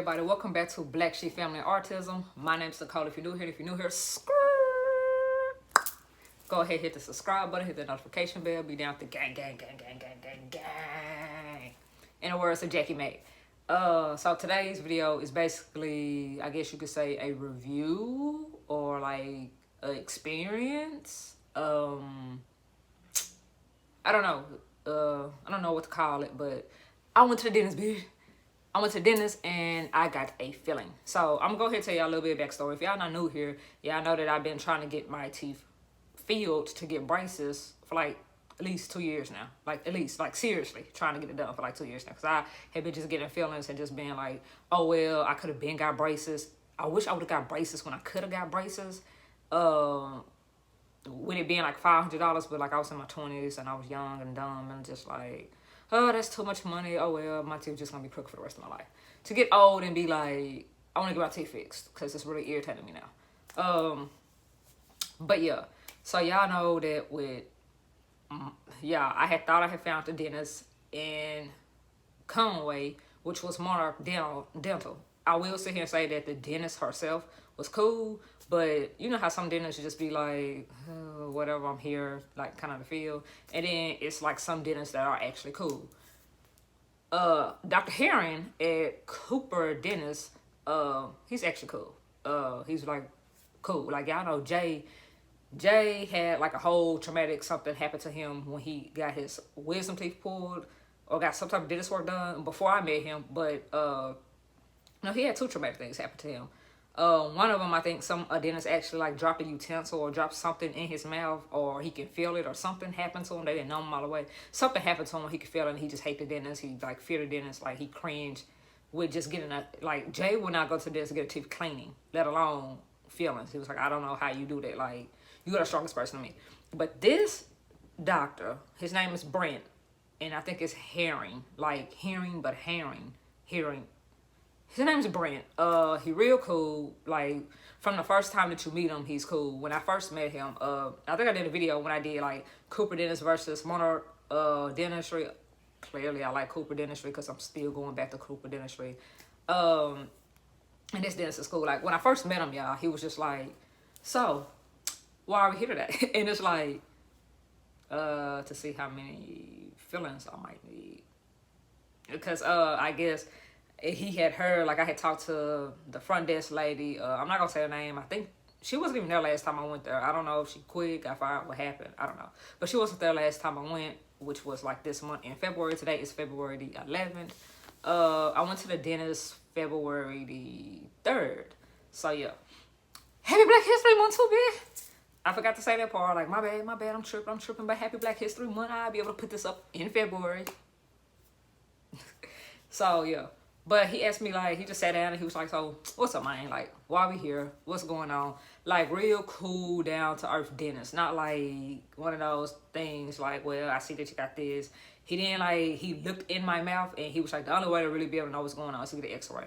everybody, welcome back to Black Sheep Family Autism. My name is Nicole. If you're new here, go ahead, hit the subscribe button, hit the notification bell, be down with the gang. In the words of Jackie May. So today's video is basically, I guess you could say, a review or like an experience. I don't know. I don't know what to call it, but I went to the dentist, bitch. I went to the dentist and I got a filling. So I'm gonna go ahead and tell y'all a little bit of backstory. If y'all not new here, y'all know that I've been trying to get my teeth filled to get braces for like at least 2 years now. Like at least, like seriously, trying to get it done for like 2 years now. Cause I have been just getting fillings and just being like, oh well, I could have been got braces. I wish I would have got braces when I could have got braces. With it being like $500, but like I was in my 20s and I was young and dumb and just like, oh, that's too much money. Oh well, my teeth just gonna be crooked for the rest of my life. To get old and be like, I want to get my teeth fixed because it's really irritating me now. But yeah, so y'all know that with, I had thought I had found the dentist in Conway, which was Monarch Dental. I will sit here and say that the dentist herself was cool, but you know how some dentists just be like, oh, whatever, I'm here, like kind of the feel. And then it's like some dentists that are actually cool. Dr. Herring at Cooper Dentist, he's actually cool. He's like cool. Like y'all know Jay had like a whole traumatic something happen to him when he got his wisdom teeth pulled or got some type of dentist work done before I met him. But no, he had two traumatic things happen to him. One of them, I think a dentist actually like dropped a utensil or dropped something in his mouth, or he can feel it, or something happened to him. They didn't know him all the way. Something happened to him, he could feel it, and he just hated the dentist. He like feared the dentist, like he cringed with just getting like Jay would not go to the dentist to get a teeth cleaning, let alone feelings. He was like, I don't know how you do that. Like you're the strongest person to me. But this doctor, his name is Brent, and I think it's Herring, like hearing, but hearing. His name's Brent. He real cool. Like from the first time that you meet him, he's cool. When I first met him, I think I did a video when I did like Cooper Dentist versus Monarch Dentistry. Clearly, I like Cooper Dentistry because I'm still going back to Cooper Dentistry. And this dentist is cool. Like when I first met him, y'all, he was just like, so why are we here today? And it's like, to see how many fillings I might need. Because I guess he had heard, like I had talked to the front desk lady. I'm not gonna say her name. I think she wasn't even there last time I went there. I don't know if she quit, got fired, what happened. I don't know. But she wasn't there last time I went, which was like this month in February. Today is February the 11th. I went to the dentist February the 3rd. So yeah. Happy Black History Month too, bitch. I forgot to say that part. Like, my bad, I'm tripping. But happy Black History Month. I'll be able to put this up in February. So yeah. But he asked me, like, he just sat down and he was like, so what's up, man? Like, why are we here? What's going on? Like, real cool, down to earth dentist. Not like one of those things like, well, I see that you got this. He didn't like, he looked in my mouth and he was like, the only way to really be able to know what's going on is to get an x-ray.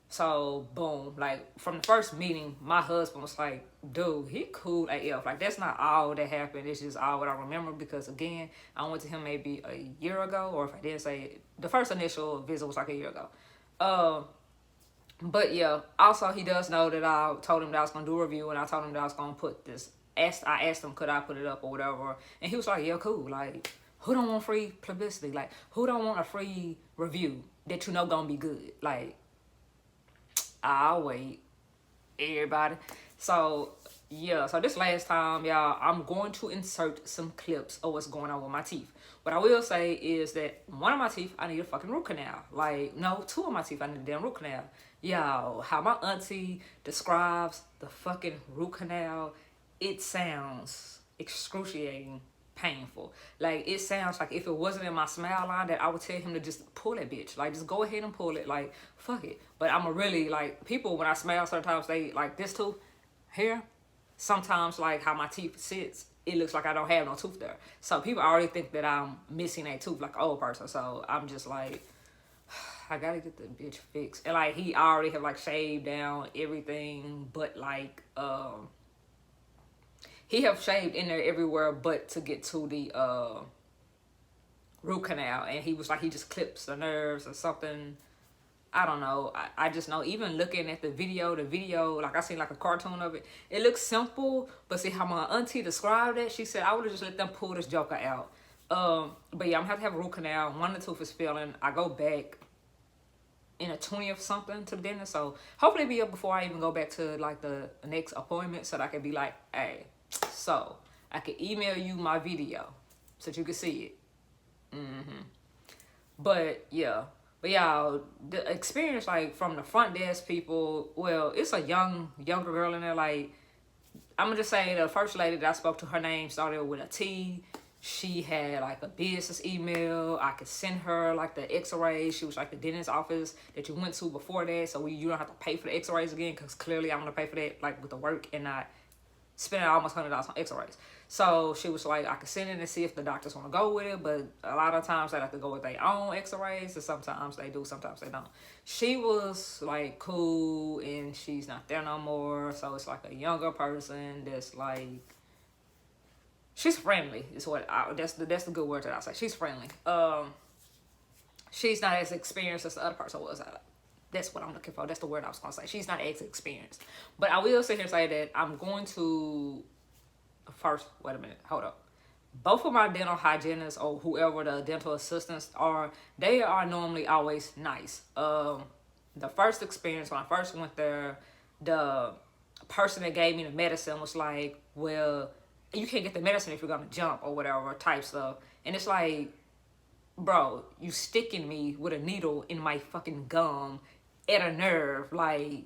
So, boom. Like, from the first meeting, my husband was like, dude, he cool AF. Like, that's not all that happened. It's just all what I remember because, again, I went to him maybe a year ago, or if I didn't say it, the first initial visit was like a year ago. But yeah, also he does know that I told him that I was gonna do a review, and I told him that I was gonna put this. I asked him, could I put it up or whatever, and he was like, yeah, cool. Like, who don't want free publicity? Like, who don't want a free review that you know gonna be good? Like, I'll wait, everybody. So yeah, so this last time, y'all, I'm going to insert some clips of what's going on with my teeth. What I will say is that one of my teeth, I need a fucking root canal. Like, no, two of my teeth, I need a damn root canal. Y'all, how my auntie describes the fucking root canal, it sounds excruciating painful. Like, it sounds like if it wasn't in my smile line that I would tell him to just pull that bitch. Like, just go ahead and pull it. Like, fuck it. But I'm a really, like, people, when I smile, sometimes they, like, this tooth here, sometimes, like, how my teeth sits, it looks like I don't have no tooth there. So people already think that I'm missing a tooth like an old person. So I'm just like, I gotta get the bitch fixed. And like, he already have like shaved down everything, but like, he have shaved in there everywhere but to get to the root canal. And he was like, he just clips the nerves or something. I don't know. I just know, even looking at the video, like I seen like a cartoon of it. It looks simple, but see how my auntie described it. She said I would have just let them pull this joker out. But yeah, I'm gonna have a root canal. One of the tooth is failing. I go back in a 20th something to the dentist, so hopefully be up before I even go back to like the next appointment, so that I can be like, hey, so I can email you my video so that you can see it. But yeah, y'all, the experience, like, from the front desk people, well, it's a younger girl in there. Like, I'm gonna just say the first lady that I spoke to, her name started with a T. She had like a business email. I could send her like the x-rays. She was like the dentist office that you went to before that, so you don't have to pay for the x-rays again, because clearly I'm gonna pay for that, like, with the work and not spending almost $100 on x-rays. So she was like, I could send it and see if the doctors want to go with it, but a lot of times they have to go with their own x-rays, and sometimes they do, sometimes they don't. She was like cool, and she's not there no more, so it's like a younger person that's like, she's friendly is what that's the good word that I say. She's friendly. She's not as experienced as the other person was. That's what I'm looking for. That's the word I was gonna say. She's not as experienced. But I will sit here and say that I'm going to first. Wait a minute. Hold up. Both of my dental hygienists, or whoever the dental assistants are, they are normally always nice. The first experience when I first went there, the person that gave me the medicine was like, well, you can't get the medicine if you're gonna jump or whatever type stuff. And it's like, bro, you sticking me with a needle in my fucking gum at a nerve. Like,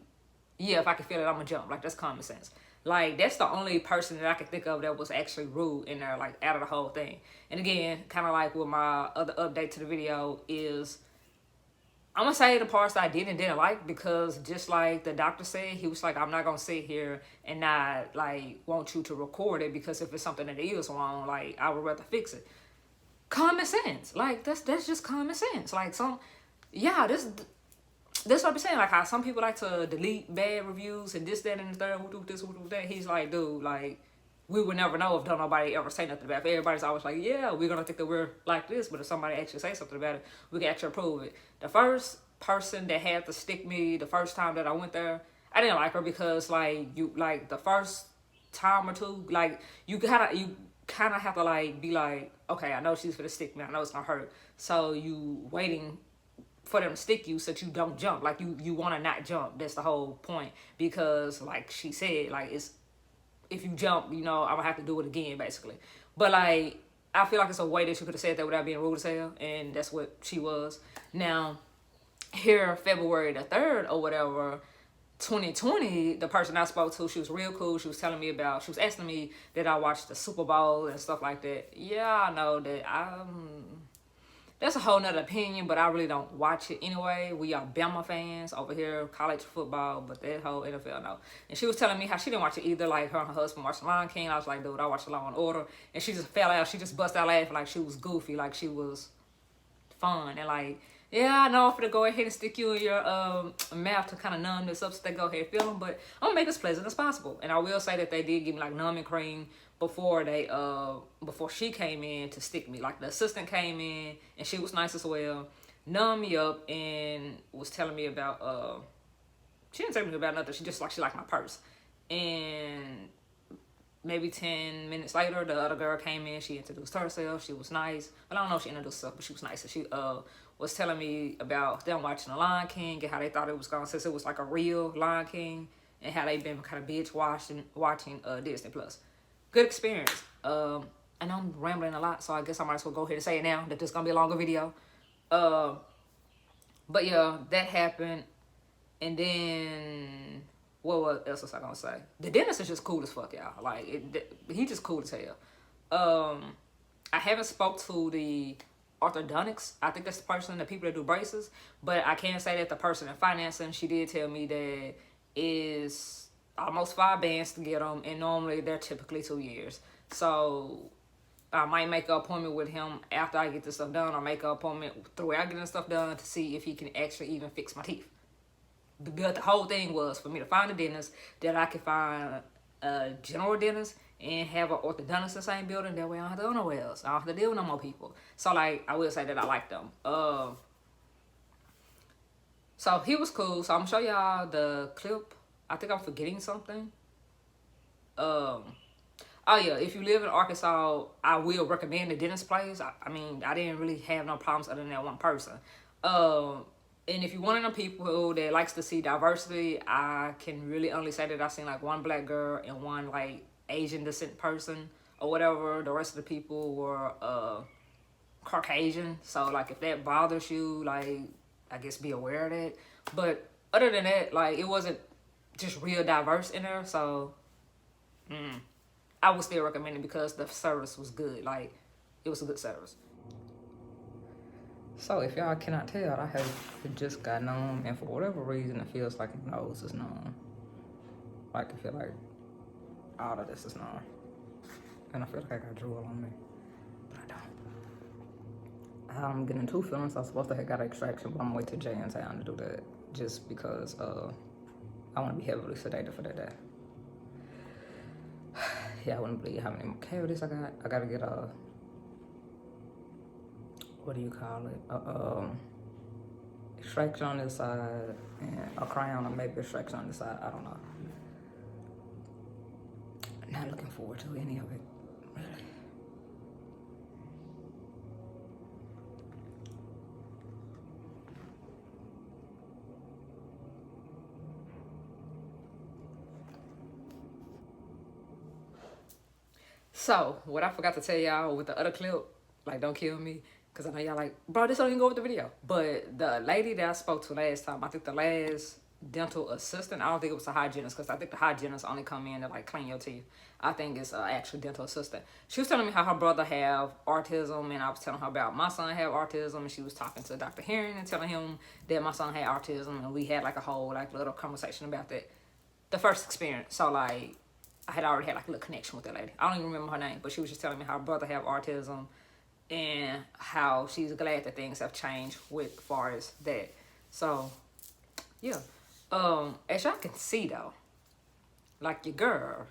yeah, if I can feel it, I'm gonna jump. Like, that's common sense. Like, that's the only person that I could think of that was actually rude in there, like, out of the whole thing. And again, kind of like with my other update to the video is, I'm gonna say the parts that I did and didn't like, because just like the doctor said, he was like, I'm not gonna sit here and not, like, want you to record it, because if it's something that is wrong, like, I would rather fix it. Common sense. Like, that's just common sense. Like, this what I'm saying. Like, how some people like to delete bad reviews and this, that, and the third, who do this, who do that. He's like, dude, like, we would never know if don't nobody ever say nothing about it. Everybody's always like, yeah, we're gonna think that we're like this, but if somebody actually say something about it, we can actually prove it. The first person that had to stick me the first time that I went there, I didn't like her, because like, you, like, the first time or two, like, you kind of have to like be like, okay, I know she's gonna stick me, I know it's gonna hurt, so you waiting for them to stick you so that you don't jump. Like, you want to not jump. That's the whole point, because like she said, like, it's, if you jump, you know, I'm gonna have to do it again, basically. But like, I feel like it's a way that you could have said that without being rude as hell, and that's what she was. Now, here, February the 3rd or whatever, 2020, the person I spoke to, she was real cool. She was telling me about, she was asking me that I watched the Super Bowl and stuff like that. Yeah, I know that that's a whole nother opinion, but I really don't watch it anyway. We are Bama fans over here, college football, but that whole NFL, no. And she was telling me how she didn't watch it either. Like, her and her husband watched the Lion King. I was like, dude, I watched the Law and Order. And she just fell out. She just bust out laughing like she was goofy, like she was fun. And like, yeah, I know I'm gonna go ahead and stick you in your mouth to kind of numb this up, so they go ahead and feel them, but I'm gonna make it as pleasant as possible. And I will say that they did give me like numbing cream before they before she came in to stick me. Like, the assistant came in and she was nice as well, numbed me up and was telling me about she didn't tell me about nothing. She just like, she liked my purse. And maybe 10 minutes later, the other girl came in. She introduced herself. She was nice. Well, I don't know if she introduced herself, but she was nice. And she was telling me about them watching the Lion King and how they thought it was going, since it was like a real Lion King, and how they been kind of bitch watching Disney Plus. Good experience. And I'm rambling a lot, so I guess I might as well go ahead and say it now that this is gonna be a longer video. But yeah, that happened. And then what else was I gonna say? The dentist is just cool as fuck, y'all. Like, he just cool as hell. I haven't spoke to the orthodontics. I think that's the person, the people that do braces. But I can say that the person in financing, she did tell me that is almost 5 bands to get them, and normally they're typically 2 years. So I might make an appointment with him after I get this stuff done, or make an appointment throughout getting stuff done to see if he can actually even fix my teeth. But the whole thing was for me to find a dentist that I could find a general dentist and have an orthodontist in the same building. That way I don't have to go nowhere else. I don't have to deal with no more people. So like, I will say that I like them. So he was cool. So I'm gonna show y'all the clip. I think I'm forgetting something. Um, oh yeah, if you live in Arkansas, I will recommend the dentist place. I mean, I didn't really have no problems other than that one person. Um, and if you're one of them people that likes to see diversity, I can really only say that I've seen like one black girl and one like Asian descent person or whatever. The rest of the people were Caucasian. So like if that bothers you, like I guess be aware of that. But other than that, like it wasn't just real diverse in there. So I would still recommend it because the service was good. Like it was a good service. So if y'all cannot tell, I have just got numb, and for whatever reason, it feels like my nose is numb. Like I feel like all of this is numb, and I feel like I got drool on me, but I don't. I'm getting two feelings. I was supposed to have got an extraction, but I'm gonna wait till Jay in town to do that, just because I want to be heavily sedated for that day. Yeah, I wouldn't believe how many more cavities I got. I gotta get a, what do you call it? Extraction on this side and a crown, or maybe extraction on this side. I don't know. Not looking forward to any of it, really. So, what I forgot to tell y'all with the other clip, like, don't kill me, because I know y'all like, bro, this don't even go with the video. But the lady that I spoke to last time, I think the last dental assistant, I don't think it was a hygienist, because I think the hygienist only come in to, like, clean your teeth. I think it's an actual dental assistant. She was telling me how her brother have autism, and I was telling her about my son have autism, and she was talking to Dr. Heron and telling him that my son had autism, and we had, like, a whole, like, little conversation about that. The first experience. So, like, I had already had like a little connection with that lady. I don't even remember her name, but she was just telling me how her brother have autism and how she's glad that things have changed with far as that. So yeah. As y'all can see though, like your girl,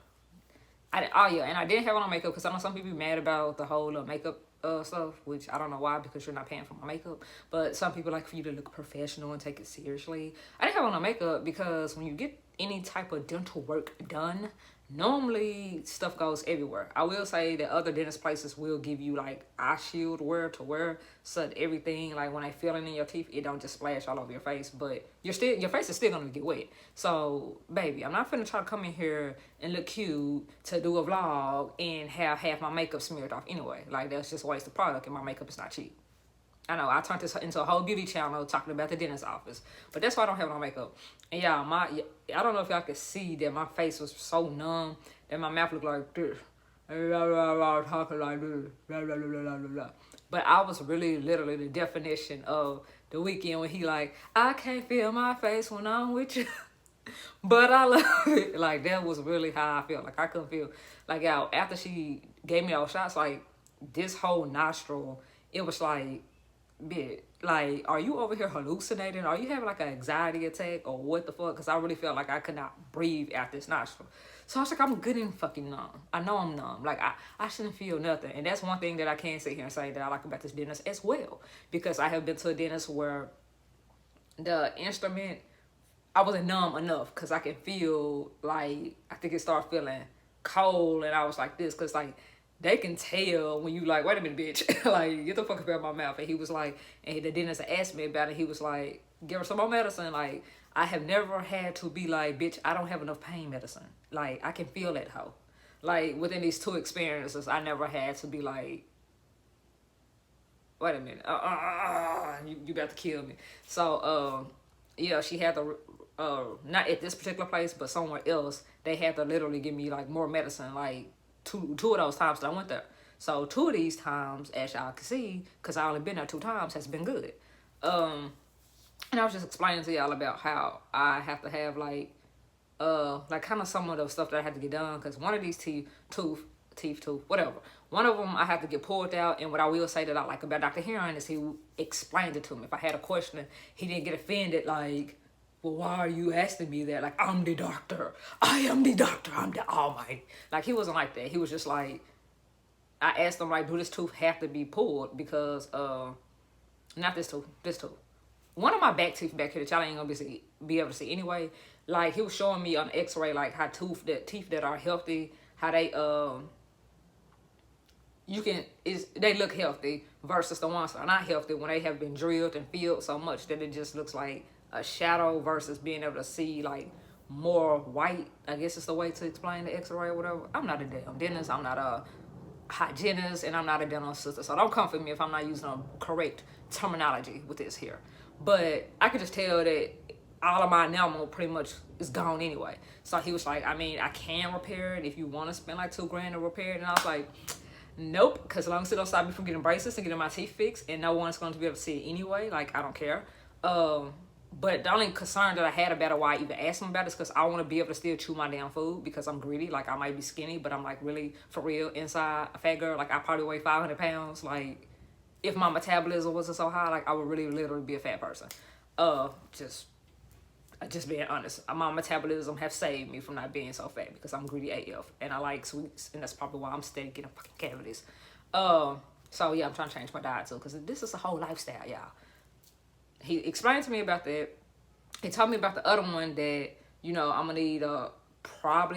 and I didn't have on makeup because I know some people be mad about the whole makeup stuff, which I don't know why, because you're not paying for my makeup. But some people like for you to look professional and take it seriously. I didn't have on makeup because when you get any type of dental work done, normally stuff goes everywhere. I will say that other dentist places will give you like eye shield to wear so that everything, like when they feeling in your teeth, it don't just splash all over your face, but your face is still gonna get wet. So baby, I'm not finna try to come in here and look cute to do a vlog and have half my makeup smeared off anyway. Like that's just a waste of product, and my makeup is not cheap. I know I turned this into a whole beauty channel talking about the dentist office, but that's why I don't have no makeup. And y'all, I don't know if y'all could see that my face was so numb that my mouth looked like this, talking like this, but I was really literally the definition of the weekend when he like, I can't feel my face when I'm with you, but I love it. Like that was really how I felt. Like I couldn't feel like y'all after she gave me those shots, like this whole nostril, it was like, bit like, are you over here hallucinating? Are you having like an anxiety attack or what the fuck? Because I really felt like I could not breathe out this nostril. So I was like, I'm good and fucking numb. I know I'm numb. Like I shouldn't feel nothing. And that's one thing that I can sit here and say that I like about this dentist as well, because I have been to a dentist where the instrument, I wasn't numb enough because I can feel like, I think it started feeling cold, and I was like this because like they can tell when you like, wait a minute, bitch, like get the fuck up out of my mouth. And he was like, and the dentist asked me about it. He was like, give her some more medicine. Like I have never had to be like, bitch, I don't have enough pain medicine. Like I can feel that hoe. Like within these two experiences, I never had to be like, wait a minute, you about to kill me. So yeah, she had to not at this particular place, but somewhere else, they had to literally give me like more medicine, like two of those times that I went there. So 2 of these times, as y'all can see, because I only been there 2 times, has been good. And I was just explaining to y'all about how I have to have like kind of some of the stuff that I had to get done, because one of these teeth, whatever. One of them I had to get pulled out, and what I will say that I like about Dr. Heron is he explained it to me. If I had a question, he didn't get offended like, well, why are you asking me that? Like, I'm the doctor. I am the doctor. I'm the almighty. Like, he wasn't like that. He was just like, I asked him, like, do this tooth have to be pulled? Because, not this tooth, this tooth. one of my back teeth back here that y'all ain't gonna be able to see anyway. Like he was showing me on X-ray like how teeth that are healthy, how they they look healthy versus the ones that are not healthy when they have been drilled and filled so much that it just looks like a shadow versus being able to see like more white. I guess it's the way to explain the X-ray or whatever. I'm not a damn dentist. I'm not a hygienist, and I'm not a dental assistant. So don't come for me if I'm not using a correct terminology with this here. But I could just tell that all of my enamel pretty much is gone anyway. So he was like, I mean, I can repair it if you want to spend like $2,000 to repair it. And I was like, nope, because as long as it don't stop me from getting braces and getting my teeth fixed, and no one's going to be able to see it anyway, like, I don't care. But the only concern that I had about it, why I even asked him about it, is because I want to be able to still chew my damn food because I'm greedy. Like, I might be skinny, but I'm, like, really, for real, inside a fat girl. Like, I probably weigh 500 pounds. Like, if my metabolism wasn't so high, like, I would really literally be a fat person. Just being honest, my metabolism have saved me from not being so fat because I'm greedy AF and I like sweets, and that's probably why I'm steady getting fucking cavities. So yeah, I'm trying to change my diet too because this is a whole lifestyle, y'all. He explained to me about that. He told me about the other one that, you know, I'm gonna need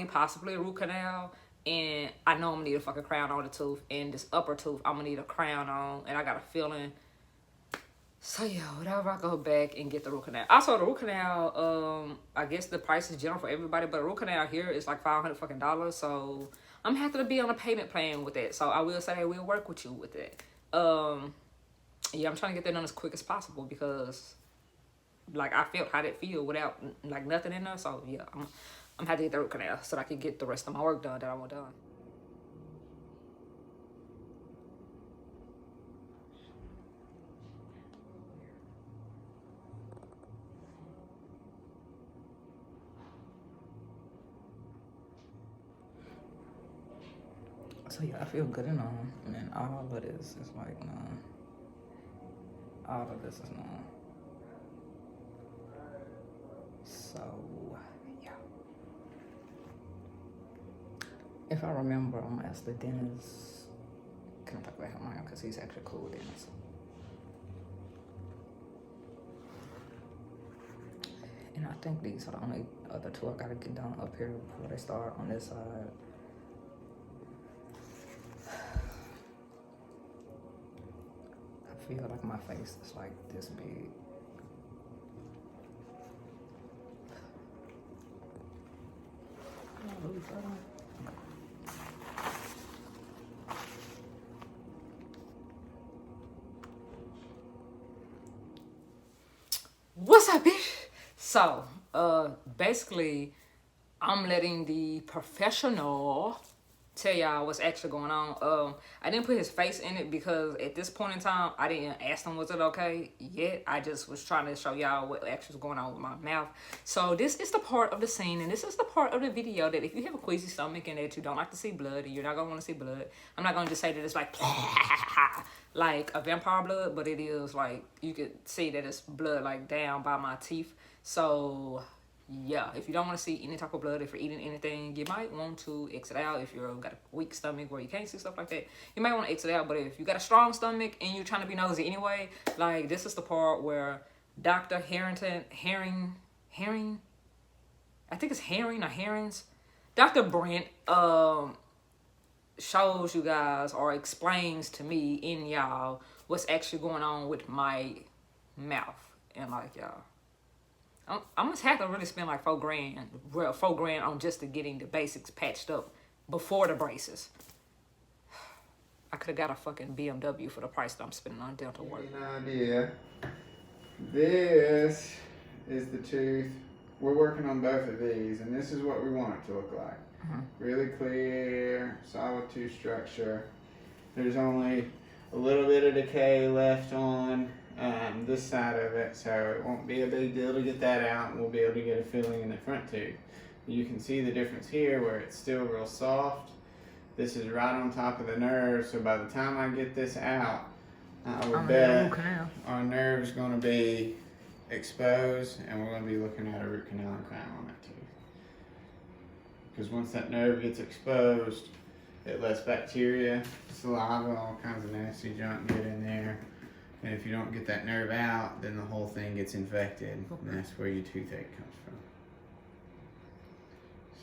possibly a root canal, and I know I'm gonna need a fucking crown on the tooth, and this upper tooth I'm gonna need a crown on, and I got a feeling. So yeah, whatever, I go back and get the root canal. Also, the root canal, I guess the price is general for everybody, but a root canal here is like $500 fucking dollars. So I'm gonna have to be on a payment plan with it. So I will say we'll work with you with it. Yeah, I'm trying to get that done as quick as possible because, like, I felt how that feel without like nothing in there. So yeah, I'm had to get the root canal so that I can get the rest of my work done that I want done. So yeah, I feel good and all, and all of this is like, no. All of this is no. So yeah. If I remember, I'm gonna ask the dentist. Can I talk about him now? Because he's actually cool with dentist. And I think these are the only other two I gotta get done up here before they start on this side. I feel like my face is like this big. What's up, bitch? So, basically, I'm letting the professional tell y'all what's actually going on. I didn't put his face in it because at this point in time, I didn't ask him was it okay yet. I just was trying to show y'all what actually was going on with my mouth. So this is the part of the scene, and this is the part of the video that if you have a queasy stomach and that you don't like to see blood, and you're not gonna want to see blood, I'm not gonna just say that it's like like a vampire blood, but it is like you could see that it's blood like down by my teeth. So yeah, if you don't want to see any type of blood, if you're eating anything, you might want to exit out. If you've got a weak stomach where you can't see stuff like that, you might want to exit out. But if you got a strong stomach and you're trying to be nosy anyway, like this is the part where Dr. Herring, I think it's Herring or Herrings, Dr. Brent, shows you guys or explains to me in y'all what's actually going on with my mouth. And like, y'all, I must have to really spend like $4,000 on just to getting the basics patched up before the braces. I could have got a fucking BMW for the price that I'm spending on dental work. An idea. This is the tooth. We're working on both of these, and this is what we want it to look like. Really clear, solid tooth structure. There's only a little bit of decay left on this side of it, so it won't be a big deal to get that out, and we'll be able to get a filling in the front tooth. You can see the difference here where it's still real soft. This is right on top of the nerve, so by the time I get this out, I would bet our nerve's going to be exposed, and we're going to be looking at a root canal and crown on that tooth. Because once that nerve gets exposed, it lets bacteria, saliva, all kinds of nasty junk get in there. And if you don't get that nerve out, then the whole thing gets infected, and that's where your toothache comes from.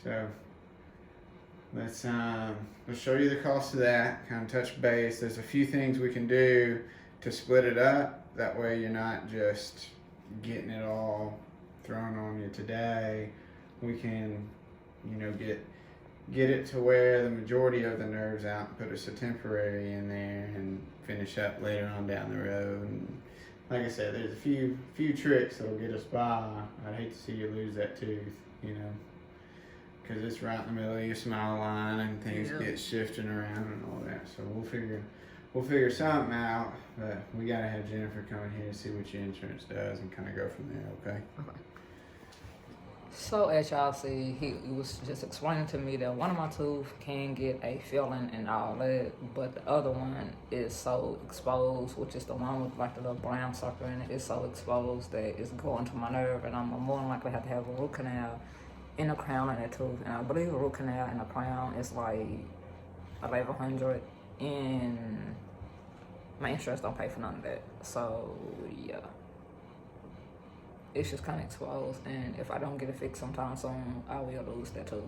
So let's show you the cost of that, kind of touch base. There's a few things we can do to split it up. That way you're not just getting it all thrown on you today. We can, you know, get it to where the majority of the nerves out and put us a temporary in there and finish up later on down the road. And like I said, there's a few tricks that'll get us by. I'd hate to see you lose that tooth, you know, because it's right in the middle of your smile line and things get shifting around and all that. So we'll figure something out, but we gotta have Jennifer come in here to see what your insurance does and kind of go from there, okay? Okay. So as y'all see, he was just explaining to me that one of my teeth can get a filling and all that, but the other one is so exposed, which is the one with like the little brown sucker in it. It's so exposed that it's going to my nerve, and I'm more than likely have to have a root canal in the crown of that tooth. And I believe a root canal in the crown is like $1,100, and my insurance don't pay for none of that. So yeah. It's just kind of exposed, and if I don't get it fixed sometime soon, I will lose that tooth.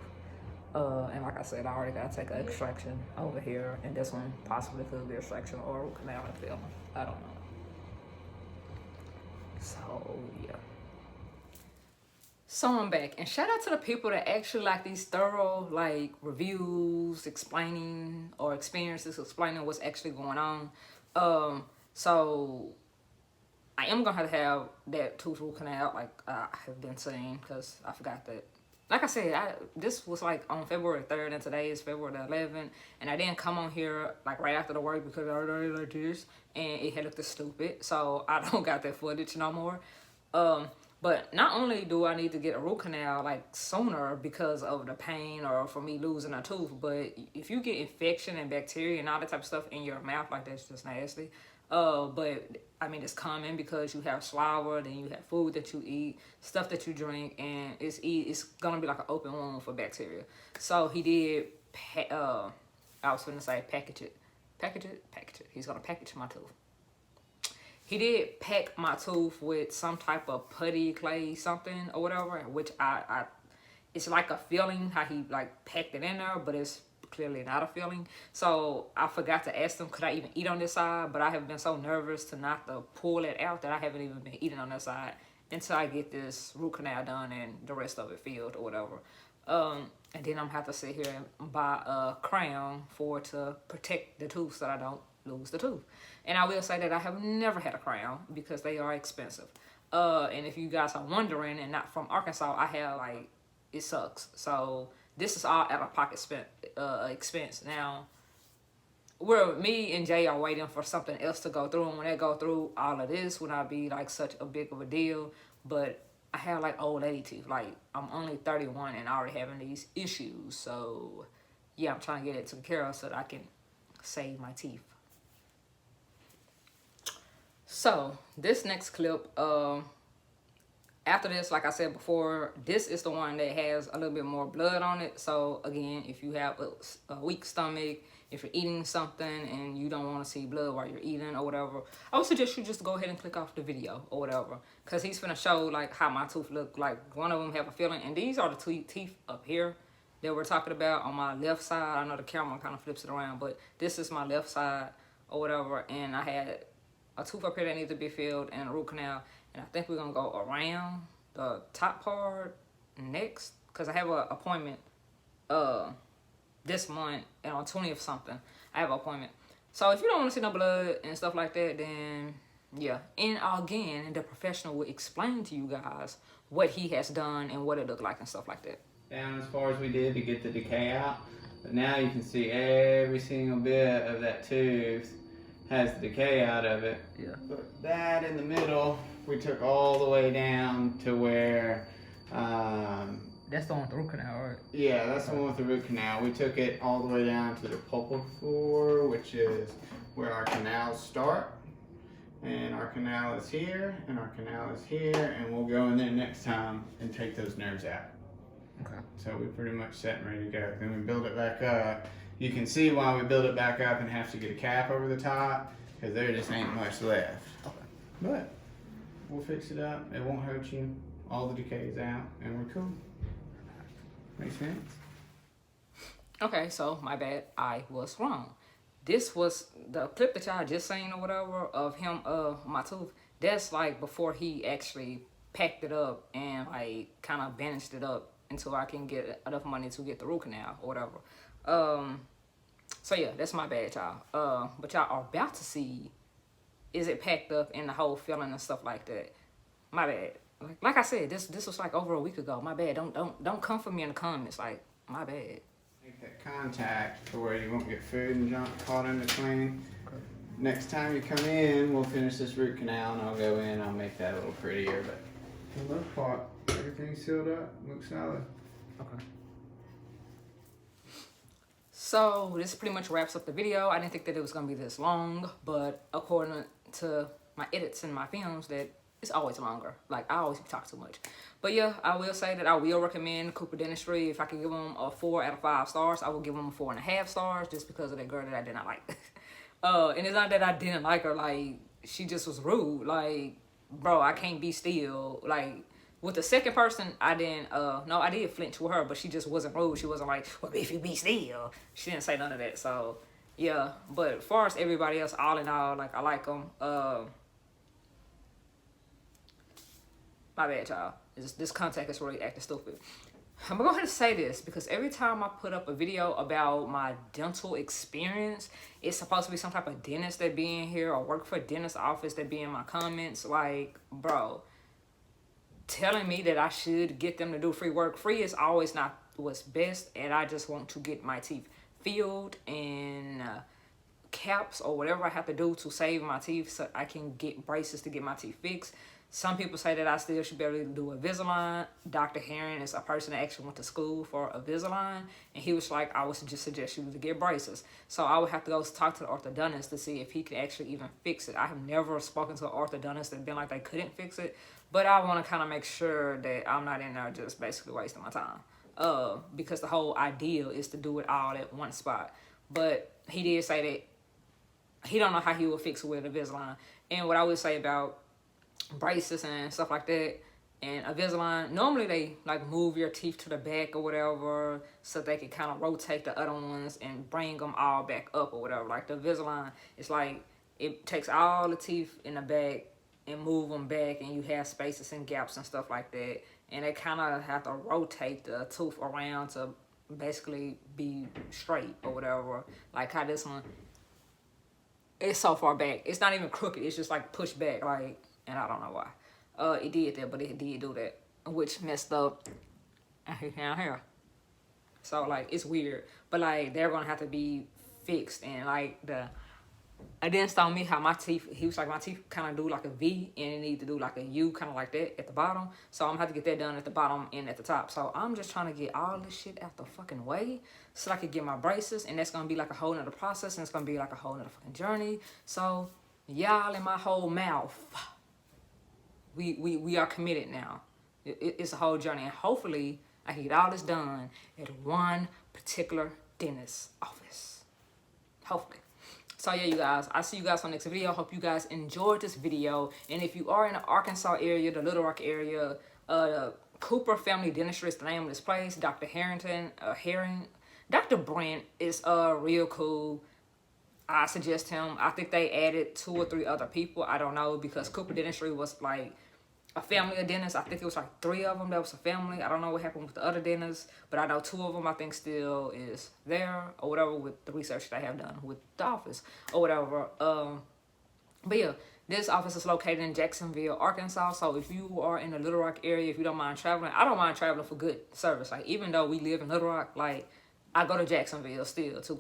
And like I said, I already got to take an extraction over here, and this one possibly could be extraction or root canal and filling. I don't know. So yeah. So I'm back, and shout out to the people that actually like these thorough like reviews explaining or experiences explaining what's actually going on. So I am gonna have to have that tooth root canal, like I have been saying, because I forgot that. Like I said, this was like on February 3rd, and today is February 11th, and I didn't come on here like right after the work because I already like this, and it had looked stupid, so I don't got that footage no more. But not only do I need to get a root canal like sooner because of the pain or for me losing a tooth, but if you get infection and bacteria and all that type of stuff in your mouth, like that's just nasty. But I mean, it's common because you have saliva, then you have food that you eat, stuff that you drink, and it's gonna be like an open wound for bacteria. So he did, I was gonna say package it. He's gonna package my tooth. He did pack my tooth with some type of putty clay something or whatever, which I it's like a filling how he like packed it in there, but it's clearly not a filling. So I forgot to ask them, could I even eat on this side? But I have been so nervous to not to pull it out that I haven't even been eating on that side until I get this root canal done and the rest of it filled or whatever. And then I'm gonna have to sit here and buy a crown to protect the tooth so that I don't lose the tooth. And I will say that I have never had a crown because they are expensive. And if you guys are wondering and not from Arkansas, I have like, it sucks. So this is all out of pocket expense. Now, me and Jay are waiting for something else to go through, and when they go through, all of this would not be like such a big of a deal. But I have like old lady teeth. Like I'm only 31 and already having these issues. So yeah, I'm trying to get it taken care of so that I can save my teeth. So this next clip, after this, like I said before, this is the one that has a little bit more blood on it. So again, if you have a weak stomach, if you're eating something and you don't want to see blood while you're eating or whatever, I would suggest you just go ahead and click off the video or whatever, because he's gonna show like how my tooth look. Like one of them have a filling, and these are the teeth up here that we're talking about on my left side. I know the camera kind of flips it around, but this is my left side or whatever, and I had a tooth up here that needs to be filled and a root canal. And I think we're going to go around the top part next, because I have an appointment this month, and on 20th something, I have an appointment. So if you don't want to see no blood and stuff like that, then yeah. And again, the professional will explain to you guys what he has done and what it looked like and stuff like that. Down as far as we did to get the decay out, but now you can see every single bit of that tooth has the decay out of it. Yeah. But that in the middle, we took all the way down to where, that's the one with the root canal, right? Yeah, that's the one with the root canal. We took it all the way down to the pulpal floor, which is where our canals start. And our canal is here, and our canal is here, and we'll go in there next time and take those nerves out. Okay. So we're pretty much set and ready to go. Then we build it back up. You can see why we build it back up and have to get a cap over the top. because there just ain't much left. But we'll fix it up. It won't hurt you. All the decay's out, and we're cool. Makes sense? Okay, so my bad. I was wrong. This was the clip that y'all just seen or whatever of him, my tooth. That's like before he actually packed it up and like kind of bandaged it up until I can get enough money to get the root canal or whatever. So yeah, that's my bad, y'all. But y'all are about to see, is it packed up and the whole feeling and stuff like that. My bad. Like I said, this was like over a week ago. My bad. Don't come for me in the comments. Like, my bad. Make that contact to where you won't get food and junk caught in between. Okay. Next time you come in, we'll finish this root canal and I'll go in. I'll make that a little prettier, but for the most part, everything's sealed up. Looks solid. Okay. So this pretty much wraps up the video. I didn't think that it was gonna be this long, but according to my edits and my films, that it's always longer. Like, I always talk too much. But yeah, I will say that I will recommend Cooper Dentistry. If I could give them a 4 out of 5 stars, I will give them 4.5 stars just because of that girl that I did not like. And it's not that I didn't like her. Like, she just was rude. Like, bro, I can't be still. Like, with the second person, I didn't, no, I did flinch with her, but she just wasn't rude. She wasn't like, well, if you be still. She didn't say none of that. So, yeah. But as far as everybody else, all in all, like, I like them. My bad, y'all. This contact is really acting stupid. I'm gonna go ahead and say this because every time I put up a video about my dental experience, it's supposed to be some type of dentist that be in here or work for a dentist office that be in my comments. Like, bro, telling me that I should get them to do free work. Free is always not what's best, and I just want to get my teeth filled and caps or whatever I have to do to save my teeth so I can get braces to get my teeth fixed. Some people say that I still should be able to do Invisalign. Dr. Herring is a person that actually went to school for Invisalign, and he was like, I would just suggest you to get braces. So I would have to go talk to the orthodontist to see if he could actually even fix it. I have never spoken to an orthodontist and been like they couldn't fix it, but I want to kind of make sure that I'm not in there just basically wasting my time. Because the whole idea is to do it all at one spot. But he did say that he don't know how he will fix it with Invisalign. And what I would say about braces and stuff like that and Invisalign, normally they like move your teeth to the back or whatever so they can kind of rotate the other ones and bring them all back up or whatever. Like the Invisalign, it's like it takes all the teeth in the back and move them back, and you have spaces and gaps and stuff like that, and they kind of have to rotate the tooth around to basically be straight or whatever. Like how this one, it's so far back, it's not even crooked, it's just like pushed back, like, and I don't know why it did that, but it did do that, which messed up down here. So like it's weird, but like they're gonna have to be fixed. And like I didn't tell me how my teeth, he was like my teeth kind of do like a V and it need to do like a U, kind of like that at the bottom. So I'm gonna have to get that done at the bottom and at the top. So I'm just trying to get all this shit out the fucking way so I can get my braces, and that's gonna be like a whole nother process, and it's gonna be like a whole nother fucking journey. So y'all in my whole mouth, we are committed now. It's a whole journey, and hopefully I can get all this done at one particular dentist's office. Hopefully. So yeah, you guys, I'll see you guys on the next video. Hope you guys enjoyed this video. And if you are in the Arkansas area, the Little Rock area, Cooper Family Dentistry is the name of this place. Dr. Dr. Brent is real cool. I suggest him. I think they added 2 or 3 other people. I don't know, because Cooper Dentistry was like a family of dentists. I think it was like 3 of them that was a family. I don't know what happened with the other dentists, but I know 2 of them I think still is there or whatever with the research they have done with the office or whatever. But yeah, this office is located in Jacksonville, Arkansas. So if you are in the Little Rock area, if you don't mind traveling, I don't mind traveling for good service. Like even though we live in Little Rock, like I go to Jacksonville still to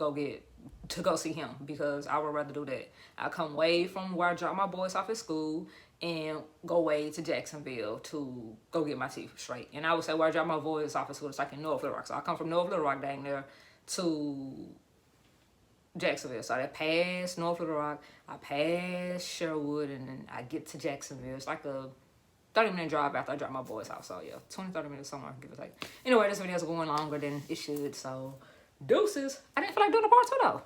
go see him, because I would rather do that. I come way from where I drop my boys off at school and go way to Jacksonville to go get my teeth straight. And I would say where I drop my boys off at school, it's like in North Little Rock. So I come from North Little Rock dang there to Jacksonville. So I pass North Little Rock, I pass Sherwood, and then I get to Jacksonville. It's like a 30-minute drive after I drop my boys off. So yeah, 20-30 minutes somewhere, give or take. Anyway, this video is going longer than it should, so deuces. I didn't feel like doing a part 2 though.